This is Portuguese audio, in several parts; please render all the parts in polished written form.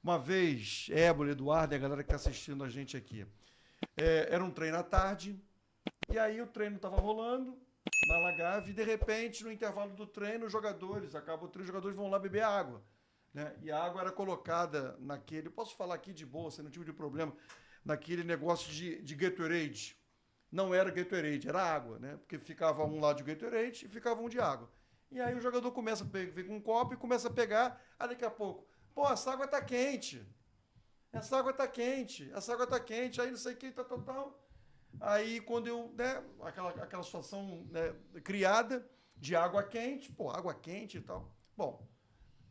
Uma vez, Ébolo, Eduardo e a galera que está assistindo a gente aqui. Era um treino à tarde, e aí o treino estava rolando na Lagave, e de repente, no intervalo do treino, acaba o treino, os jogadores vão lá beber água. Né? E a água era colocada naquele, posso falar aqui de boa, sem nenhum tipo de problema, naquele negócio de Gatorade. Não era Gatorade, era água, né? Porque ficava um lado de Gatorade e ficava um de água. E aí o jogador começa a pegar, vem com um copo e começa a pegar, aí daqui a pouco, pô, essa água tá quente. Essa água tá quente, aí não sei o que, tal. Aí quando eu, né, aquela situação, né, criada de água quente, pô, água quente e tal. Bom,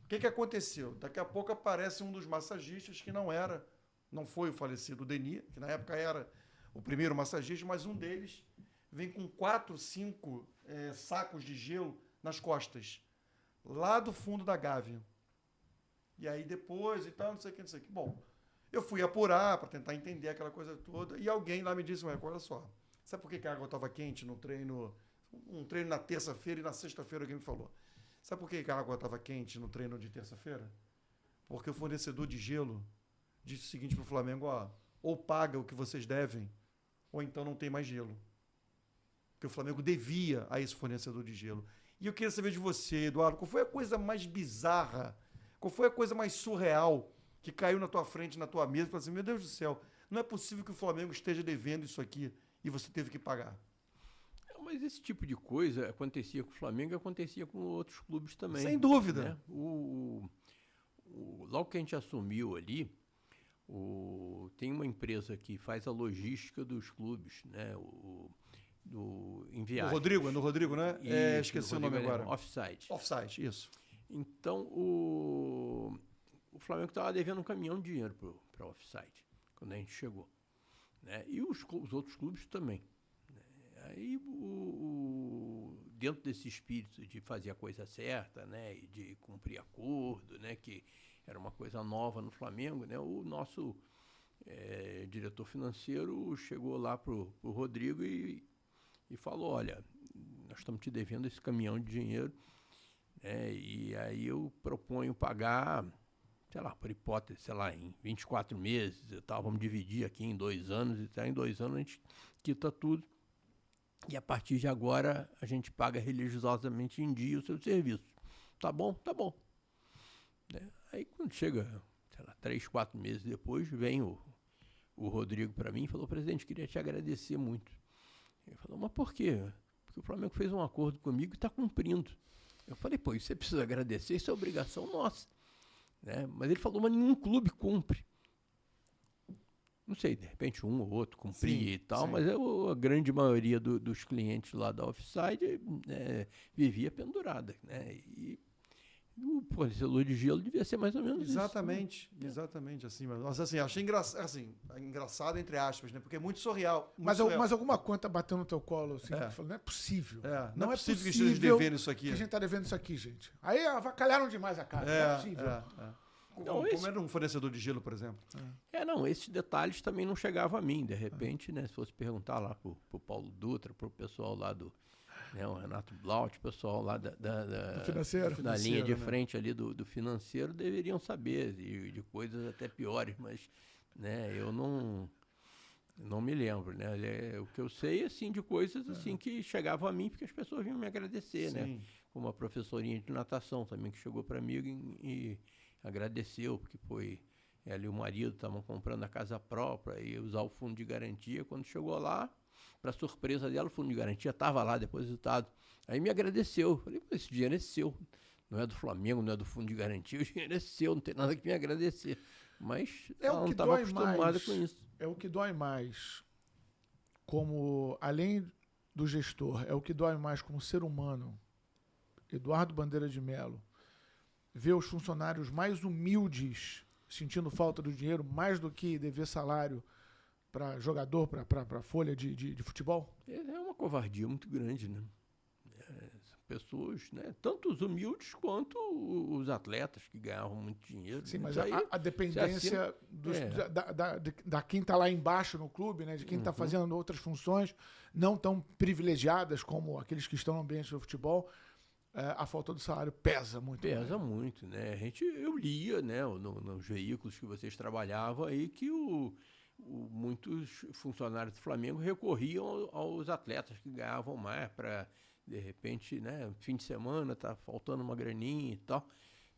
o que aconteceu? Daqui a pouco aparece um dos massagistas que não foi o falecido Denis, que na época era o primeiro massagista, mas um deles vem com 4, 5 sacos de gelo nas costas, lá do fundo da Gávea. E aí depois e tal, não sei o que. Bom, eu fui apurar para tentar entender aquela coisa toda, e alguém lá me disse, olha só, sabe por que a água estava quente no treino, um treino na terça-feira e na sexta-feira alguém me falou. Sabe por que a água estava quente no treino de terça-feira? Porque o fornecedor de gelo disse o seguinte para o Flamengo, ou paga o que vocês devem, ou então não tem mais gelo. Porque o Flamengo devia a esse fornecedor de gelo. E eu queria saber de você, Eduardo, qual foi a coisa mais bizarra, qual foi a coisa mais surreal que caiu na tua frente, na tua mesa, e falou assim, meu Deus do céu, não é possível que o Flamengo esteja devendo isso aqui e você teve que pagar. Mas esse tipo de coisa acontecia com o Flamengo e acontecia com outros clubes também. Sem dúvida. Né? Logo que a gente assumiu ali, tem uma empresa que faz a logística dos clubes, né? Em viagem. No Rodrigo, né? Esqueci o nome agora. Offside, isso. Então, o Flamengo estava devendo um caminhão de dinheiro para o Offside, quando a gente chegou. Né? E os outros clubes também. Né? Aí, dentro desse espírito de fazer a coisa certa, né? E de cumprir acordo, né? Que era uma coisa nova no Flamengo, né? O nosso diretor financeiro chegou lá para o Rodrigo e falou, olha, nós estamos te devendo esse caminhão de dinheiro, e aí eu proponho pagar, sei lá, por hipótese, em 24 meses e tal, vamos dividir aqui em 2 anos e tal, em 2 anos a gente quita tudo e a partir de agora a gente paga religiosamente em dia o seu serviço. Tá bom? Tá bom. Aí quando chega, 3, 4 meses depois, vem o Rodrigo para mim e falou, presidente, queria te agradecer muito. Ele falou, mas por quê? Porque o Flamengo fez um acordo comigo e está cumprindo. Eu falei, pô, isso você precisa agradecer, isso é obrigação nossa. Né? Mas ele falou, mas nenhum clube cumpre. Não sei, de repente um ou outro cumpria e tal, mas a grande maioria dos clientes lá da Offside vivia pendurada. Né? E o fornecedor de gelo devia ser mais ou menos exatamente, isso. Né? Exatamente, assim, mas assim, achei engraçado entre aspas, né? Porque é muito surreal. Mas alguma conta bateu no teu colo, assim, falou, não é possível. Não é possível que estejamos devendo isso aqui. Que a gente tá devendo isso aqui, gente. Aí avacalharam demais a cara, não é possível. Como era um fornecedor de gelo, por exemplo. Esses detalhes também não chegavam a mim, de repente, né? Se fosse perguntar lá pro Paulo Dutra, pro pessoal lá o Renato Blaut, o pessoal lá da linha de frente ali do financeiro deveriam saber de coisas até piores, mas né, eu não me lembro, né? O que eu sei assim de coisas assim que chegavam a mim porque as pessoas vinham me agradecer, né? Como a professorinha de natação também que chegou para mim e agradeceu porque foi ela e o marido estavam comprando a casa própria e usar o fundo de garantia. Quando chegou lá, para surpresa dela, o fundo de garantia estava lá depositado. Aí me agradeceu. Falei, mas esse dinheiro é seu. Não é do Flamengo, não é do fundo de garantia, o dinheiro é seu, não tem nada que me agradecer. Mas ela não estava acostumada com isso. É o que dói mais, como, além do gestor, é o que dói mais como ser humano, Eduardo Bandeira de Melo, ver os funcionários mais humildes sentindo falta do dinheiro mais do que dever salário para jogador, para folha de futebol? É uma covardia muito grande, né? Pessoas, né? Tanto os humildes quanto os atletas que ganhavam muito dinheiro. Sim, mas a dependência da quem está lá embaixo no clube, né? De quem está fazendo outras funções não tão privilegiadas como aqueles que estão no ambiente do futebol, a falta do salário pesa muito. Pesa muito, né? Eu lia, né, nos veículos que vocês trabalhavam aí que muitos funcionários do Flamengo recorriam aos atletas que ganhavam mais para, de repente, né, fim de semana tá faltando uma graninha e tal,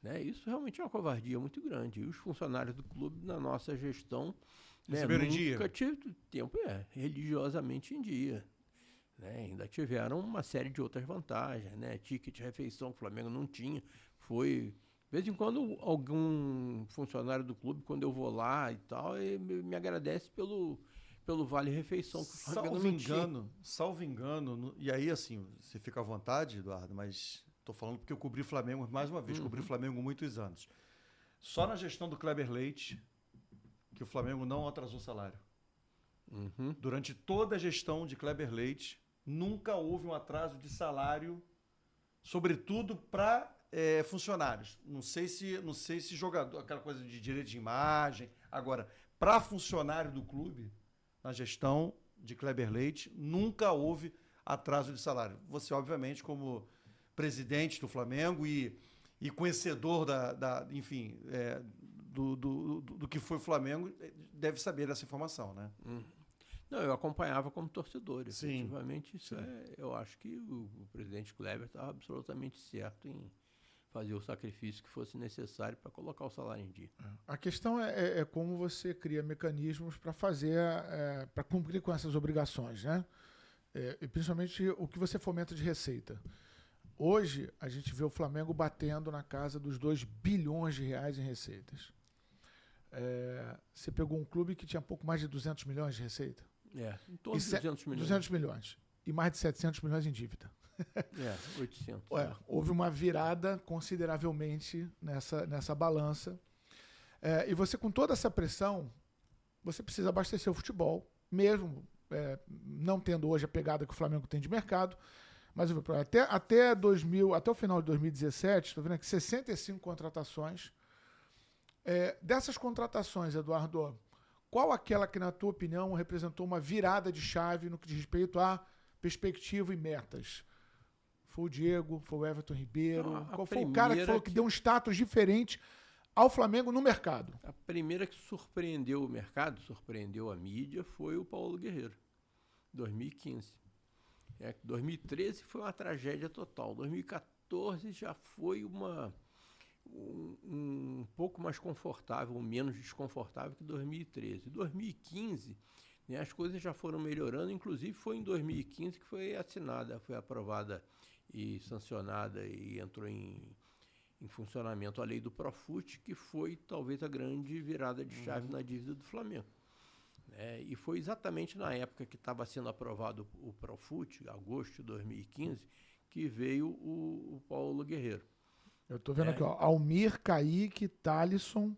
né? Isso realmente é uma covardia muito grande. E os funcionários do clube, na nossa gestão, Receberam em dia? nunca tive tempo, religiosamente em dia. Né? Ainda tiveram uma série de outras vantagens, né? Ticket de refeição que o Flamengo não tinha. De vez em quando, algum funcionário do clube, quando eu vou lá e tal, me agradece pelo vale refeição que o Flamengo não tinha. Salvo engano, e aí assim, você fica à vontade, Eduardo, mas estou falando porque eu cobri Flamengo mais uma vez, cobri Flamengo muitos anos. Só na gestão do Kleber Leite que o Flamengo não atrasou salário. Durante toda a gestão de Kleber Leite, nunca houve um atraso de salário, sobretudo para funcionários. Não sei se jogador, aquela coisa de direito de imagem. Agora, para funcionário do clube, na gestão de Kleber Leite, nunca houve atraso de salário. Você, obviamente, como presidente do Flamengo e conhecedor enfim, do que foi o Flamengo, deve saber dessa informação, né? Não, eu acompanhava como torcedor. Sim, efetivamente, isso sim. eu acho que o presidente Kleber estava absolutamente certo em fazer o sacrifício que fosse necessário para colocar o salário em dia. A questão é como você cria mecanismos para para cumprir com essas obrigações, né? E principalmente o que você fomenta de receita. Hoje, a gente vê o Flamengo batendo na casa dos 2 bilhões de reais em receitas. Você pegou um clube que tinha pouco mais de 200 milhões de receita. Em torno de 200 milhões. 200 milhões. E mais de 700 milhões em dívida. 800. Houve uma virada consideravelmente nessa balança. E você, com toda essa pressão, você precisa abastecer o futebol, mesmo não tendo hoje a pegada que o Flamengo tem de mercado. Mas até o final de 2017, estou vendo aqui 65 contratações. Dessas contratações, Eduardo, qual aquela que, na tua opinião, representou uma virada de chave no que diz respeito a perspectiva e metas? Foi o Diego, foi o Everton Ribeiro? Qual foi o cara que falou que deu um status diferente ao Flamengo no mercado? A primeira que surpreendeu o mercado, surpreendeu a mídia, foi o Paulo Guerreiro, 2015. 2013 foi uma tragédia total. 2014 já foi um pouco mais confortável, menos desconfortável que 2013. 2015, né, as coisas já foram melhorando, inclusive foi em 2015 que foi aprovada e sancionada e entrou em funcionamento a lei do Profut, que foi talvez a grande virada de chave na dívida do Flamengo. E foi exatamente na época que estava sendo aprovado o Profut, agosto de 2015, que veio o Paulo Guerreiro. Eu estou vendo aqui, Almir, Kaique, Thalisson,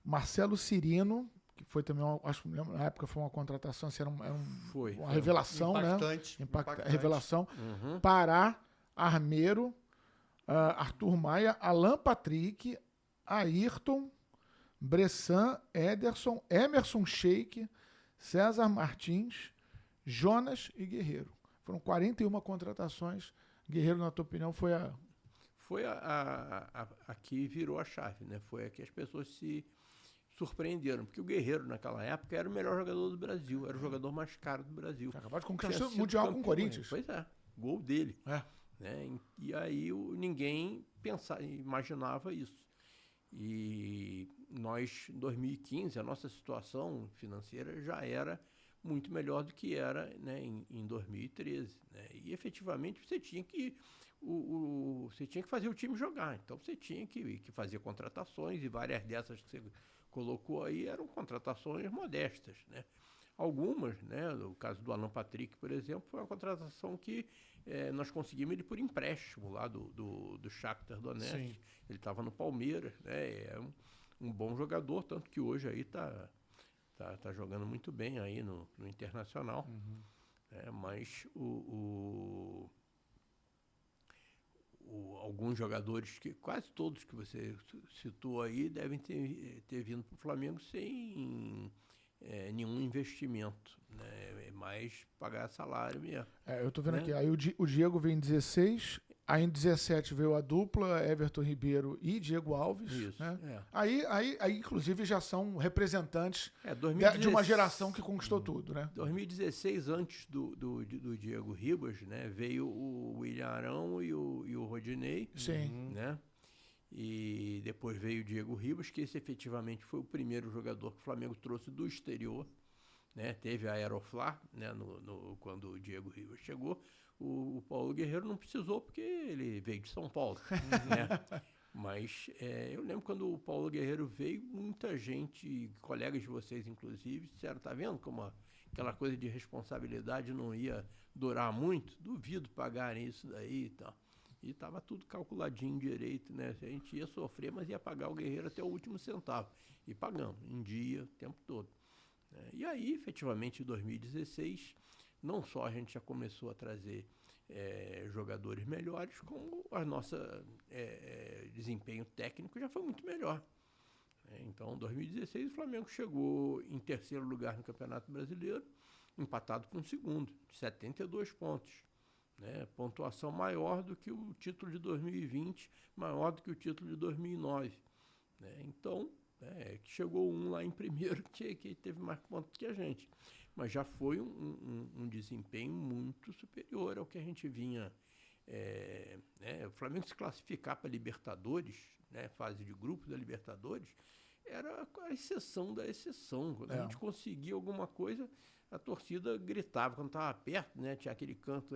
Marcelo Cirino, que foi também, acho que na época foi uma contratação, assim, uma revelação, impactante, né? Impactante. Revelação. Pará, Armeiro, Arthur Maia, Alan Patrick, Ayrton, Bressan, Ederson, Emerson Sheik, César Martins, Jonas e Guerreiro. Foram 41 contratações. Guerreiro, na tua opinião, foi a que virou a chave, né? Foi a que as pessoas se surpreenderam, porque o Guerreiro, naquela época, era o melhor jogador do Brasil, era o jogador mais caro do Brasil. Acabou de conquistar o Mundial com o Corinthians. Pois é, gol dele. Né? E aí ninguém imaginava isso. E nós, em 2015, a nossa situação financeira já era muito melhor do que era, né, em 2013. Né? E, efetivamente, você tinha que fazer o time jogar. Então, você tinha que fazer contratações, e várias dessas que você colocou aí eram contratações modestas. Né? Algumas, né, o caso do Alan Patrick, por exemplo, foi uma contratação que nós conseguimos ele por empréstimo lá do Shakhtar Donetsk. Sim. Ele estava no Palmeiras, né? É um bom jogador, tanto que hoje aí tá jogando muito bem aí no Internacional. Mas alguns jogadores, quase todos que você citou aí, devem ter vindo para o Flamengo sem nenhum investimento, né? É mais pagar salário mesmo. Eu tô vendo aqui, aí o Diego vem em 16, Aí em 17 veio a dupla, Everton Ribeiro e Diego Alves. Isso, Né? é. Aí, inclusive, já são representantes 2016, de uma geração que conquistou tudo, né? 2016, antes do Diego Ribas, né, veio o William Arão e o Rodinei. Sim. Né? E depois veio o Diego Ribas, que esse efetivamente foi o primeiro jogador que o Flamengo trouxe do exterior. Né? Teve a Aeroflá, né, quando o Diego Ribas chegou. O Paulo Guerreiro não precisou porque ele veio de São Paulo. Né? Mas eu lembro quando o Paulo Guerreiro veio, muita gente, colegas de vocês inclusive, disseram, tá vendo como aquela coisa de responsabilidade não ia durar muito? Duvido pagarem isso daí e tal. E estava tudo calculadinho direito, né? A gente ia sofrer, mas ia pagar o Guerreiro até o último centavo. E pagamos, em dia, o tempo todo. E aí, efetivamente, em 2016, não só a gente já começou a trazer jogadores melhores, como o nosso desempenho técnico já foi muito melhor. Então, em 2016, o Flamengo chegou em terceiro lugar no Campeonato Brasileiro, empatado com o segundo, 72 pontos. Né? Pontuação maior do que o título de 2020, maior do que o título de 2009. Né? Então, chegou um lá em primeiro que teve mais pontos que a gente. Mas já foi um desempenho muito superior ao que a gente vinha. O Flamengo se classificar para Libertadores, né, fase de grupo da Libertadores, era a exceção da exceção. Quando a gente conseguia alguma coisa, a torcida gritava quando estava perto, né? Tinha aquele canto,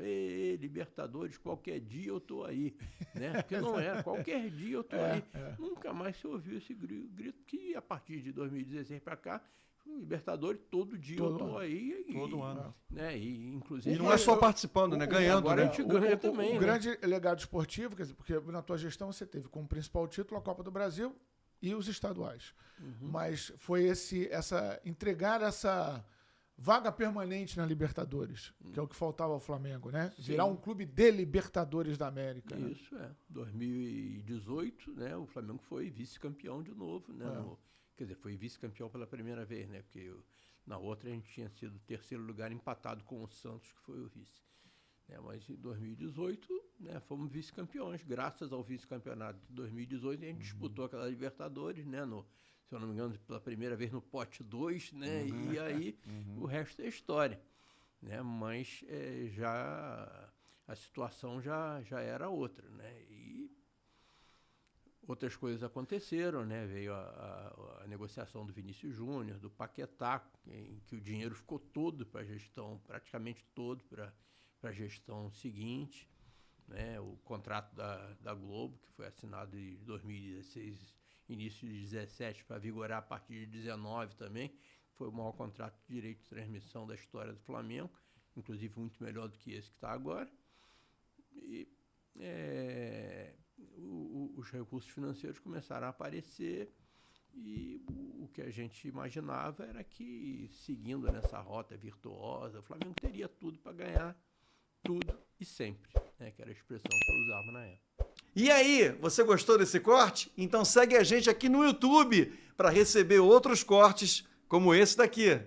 Libertadores, qualquer dia eu tô aí, né? Porque não era, qualquer dia eu tô aí. Nunca mais se ouviu esse grito que a partir de 2016 para cá, Libertadores, todo dia eu tô aí. Todo ano. Né? E, inclusive, e não é só participando, né? Ganhando, agora né? a gente ganha também. O grande legado esportivo, quer dizer, porque na tua gestão você teve como principal título a Copa do Brasil e os estaduais. Mas foi entregar essa vaga permanente na Libertadores, que é o que faltava ao Flamengo, né? Sim. Virar um clube de Libertadores da América. Isso, 2018, né? O Flamengo foi vice-campeão de novo, né? Quer dizer, foi vice-campeão pela primeira vez, né? Porque na outra a gente tinha sido terceiro lugar empatado com o Santos, que foi o vice. Mas em 2018, né, fomos vice-campeões. Graças ao vice-campeonato de 2018, a gente disputou aquela Libertadores, né? Se eu não me engano, pela primeira vez no pote 2, né? E aí o resto é história. Né? Mas a situação já era outra, né? E outras coisas aconteceram, né? Veio a negociação do Vinícius Júnior, do Paquetá, em que o dinheiro ficou todo para a gestão, praticamente todo para a gestão seguinte. Né? O contrato da Globo, que foi assinado em 2016, início de 2017, para vigorar a partir de 2019 também, foi o maior contrato de direito de transmissão da história do Flamengo, inclusive muito melhor do que esse que está agora. E os recursos financeiros começaram a aparecer e o que a gente imaginava era que, seguindo nessa rota virtuosa, o Flamengo teria tudo para ganhar tudo e sempre, né, que era a expressão que eu usava na época. E aí, você gostou desse corte? Então segue a gente aqui no YouTube para receber outros cortes como esse daqui.